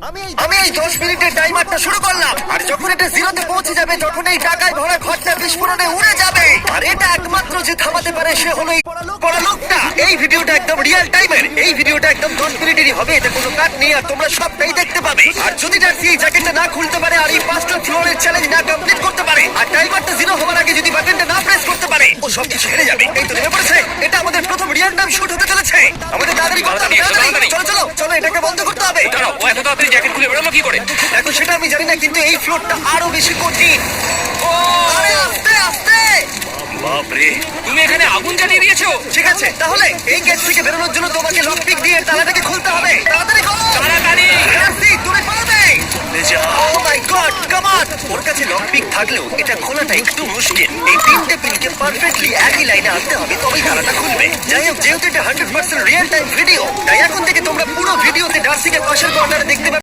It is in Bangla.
আমি এই 10 মিনিটের টাইমারটা শুরু করলাম, আর যখন এটা জিরোতে পৌঁছে যাবে তখন এই টাকায় ভরা ঘরটা বিস্ফোরণে উড়ে যাবে। আর এটা একমাত্র যে থামাতে পারে সে হলো এই পড়া লোকটা। এই ভিডিওটা একদম রিয়েল টাইমের, এই ভিডিওটা একদম 10 মিনিটেরই হবে, এটা কোনো কাট নেই আর তোমরা সবটাই দেখতে পাবে। আর যদি ডার্সি এই জ্যাকেটটা না খুলতে পারে আর এই 5টা ফ্লোরের চ্যালেঞ্জ না কমপ্লিট করতে পারে আর টাইমারটা জিরো হওয়ার আগে যদি বাটনটা না প্রেস করতে পারে, ও সবকিছু হেরে যাবে। এই তো নেমে পড়েছে, এটা আমাদের প্রথম রিয়েল টাইম শুট হতে চলেছে। আমাদের তাড়াতাড়ি করতে হবে, তাড়াতাড়ি। চলো চলো চলো, এটাকে বন্ধ করতে হবে। দাঁড়াও, ও এত তাড়াতাড়ি জ্যাকেট খুলে বেরোলো কি করে? দেখো সেটা আমি জানি না, কিন্তু এই ফ্লোরটা আরো বেশি কঠিন। ও আরে আস্তে আস্তে। বাপরে, তুমি এখানে আগুন জ্বালিয়ে দিয়েছো। ঠিক আছে, তাহলে এই গেট থেকে বেরোনোর জন্য তোমাকে লক পিক দিয়ে তালাটাকে খুলতে হবে। তাড়াতাড়ি করো, তাড়াতাড়ি। রাস্তি তুমি পারবে। ও মাই গড, কাম অন। ওর কাছে লক পিক থাকলেও এটা খোলাটা একটু মুশকিল। এই তিনটে পিনকে পারফেক্টলি একই লাইনে আনতে হবে, তবেই তালাটা খুলবে। যাই হোক, যেহেতু এটা 100% রিয়েল টাইম ভিডিও, তাই এখন থেকে তোমরা পুরো ভিডিওতে ডার্সিকে পাশের কর্নারে দেখতে পাবে।